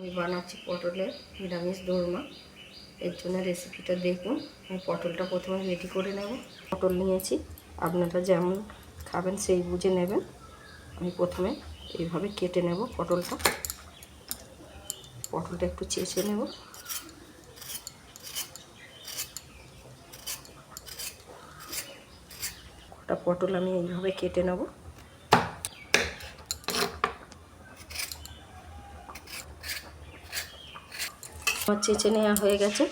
আমি বানাচ্ছি পটলের নিরামিষ দোরমা। এর জন্য রেসিপিটা দেখুন। আমি পটলটা প্রথমে রেডি করে নেব। পটল নিয়েছি, আপনারা যেমন খাবেন সেই বুঝে নেবেন। আমি প্রথমে এইভাবে কেটে নেব পটলটা একটু চেঁচে নেব। কটা পটল আমি এইভাবে কেটে নেব। আমার চেঁচে নেওয়া হয়ে গেছে।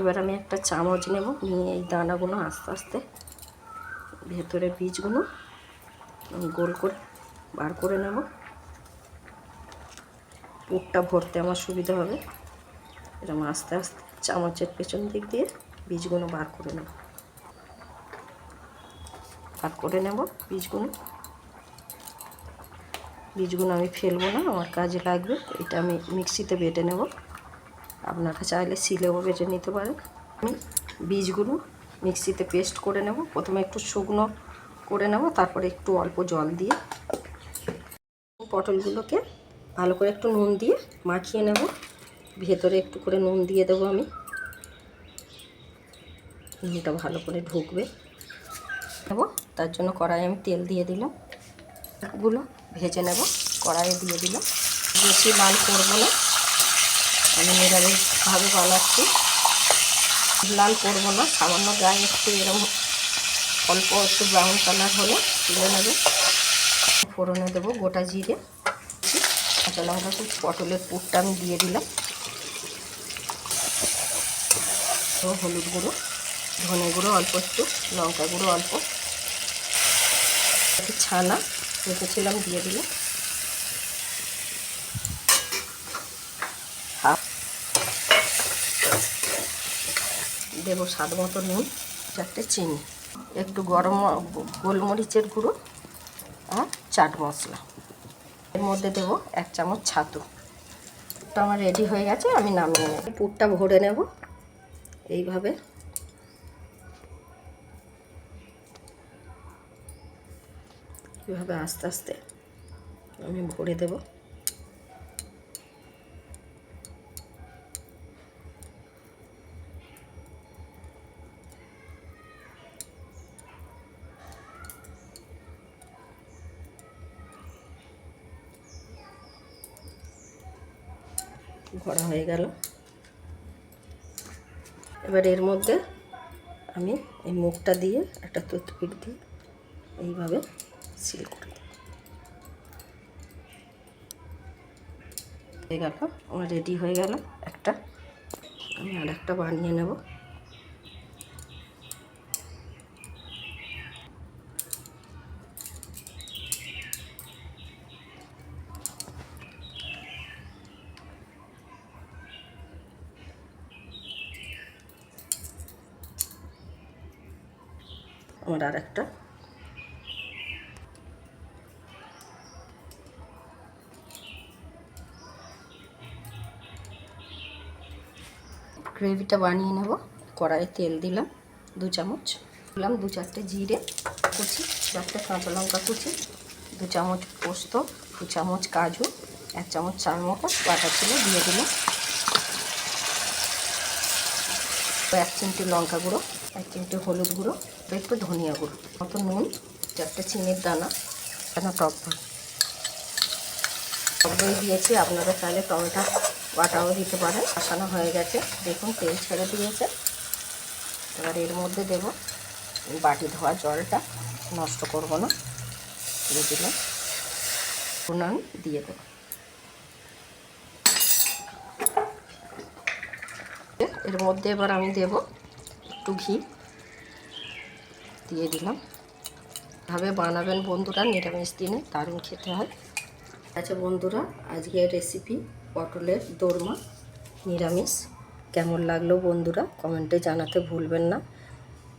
এবার আমি একটা চামচ নেব, নিয়ে এই দানাগুলো আস্তে আস্তে ভেতরে বীজগুলো আমি গোল করে বার করে নেব। পুরটা ভরতে আমার সুবিধা হবে। এরকম আস্তে আস্তে চামচের পেছন দিক দিয়ে বীজগুলো বার করে নেব। বীজগুলো আমি ফেলবো না, আমার কাজে লাগবে। এটা আমি মিক্সিতে বেটে নেব। আপনারা চাইলে শিলেও বেটে নিতে পারেন। আমি বীজগুলো মিক্সিতে পেস্ট করে নেব। প্রথমে একটু শুকনো করে নেব, তারপরে একটু অল্প জল দিয়ে পটলগুলোকে ভালো করে একটু নুন দিয়ে মাখিয়ে নেব। ভেতরে একটু করে নুন দিয়ে দেবো আমি, নুনটা ভালো করে ঢুকবে নেব। তার জন্য কড়াইয়ে আমি তেল দিয়ে দিলাম। গুলো ভেজে নেব, কড়াইয়ে দিয়ে দিলাম। বেশি লাল করবো না, আমি নিরামিষভাবে বানাচ্ছি। লাল করবো না, সামান্য গায়ে একটু এরকম অল্প একটু ব্রাউন কালার হলে তুলে নেবে। ফোড়নে দেবো গোটা জিরে, কাঁচা লঙ্কা, পটলের পুরটা আমি দিয়ে দিলাম। হলুদ গুঁড়ো, ধনে গুঁড়ো অল্প একটু, লঙ্কা গুঁড়ো অল্প, একটু ছানা রেখেছিলাম দিয়ে দিলাম। দেবো স্বাদ মতো নুন, 4টে চিনি, একটু গরম গোলমরিচের গুঁড়ো আর চাট মশলা। এর মধ্যে দেবো 1 চামচ ছাতু। তো আমার রেডি হয়ে গেছে, আমি নামিয়ে নেব। পুরটা ভরে নেব এইভাবে। এইভাবে আস্তে আস্তে আমি ভরে দেব। ভরা হয়ে গেল। এবার এর মধ্যে আমি এই মুখটা দিয়ে একটা টুথপিক দিয়ে এইভাবে সিল করে দেব। হয়ে গেল, আমার রেডি হয়ে গেল একটা। আমি আর একটা বানিয়ে নেব। আমার আর একটা গ্রেভিটা বানিয়ে নেব। কড়াইয়ে তেল দিলাম 2 চামচ, দিলাম 2-4টে জিরে কুচি, 4টে কাঁচা লঙ্কা কুচি, 2 চামচ পোস্ত, 2 চামচ কাজু, 1 চামচ চারমগজ বাটা ছিল দিয়ে দিলাম। 1 চিমটি লঙ্কা গুঁড়ো, 1 চিমটি হলুদ গুঁড়ো, একটু ধনিয়া গুঁড়ো, মতো নুন, 4টে চিনির দানা, টক দই দিয়েছি। আপনারা চাইলে টমেটো বাটাও দিতে পারেন। কষানো হয়ে গেছে, দেখুন তেল ছেড়ে দিয়েছে। এবার এর মধ্যে দেব বাটি ধোয়া জলটা, নষ্ট করব না, দিয়ে দিলাম। নুন দিয়ে দেব। এর মধ্যে এবার আমি দেব একটু ঘি দিয়ে দিলাম। ভাবে বানাবেন বন্ধুরা, নিরামিষ দিনে দারুণ খেতে হয়। আচ্ছা বন্ধুরা, আজকের রেসিপি পটলের দোরমা নিরামিষ কেমন লাগলো বন্ধুরা কমেন্টে জানাতে ভুলবেন না।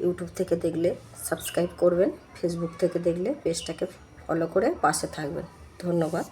ইউটিউব থেকে দেখলে সাবস্ক্রাইব করবেন, ফেসবুক থেকে দেখলে পেজটাকে ফলো করে পাশে থাকবেন। ধন্যবাদ।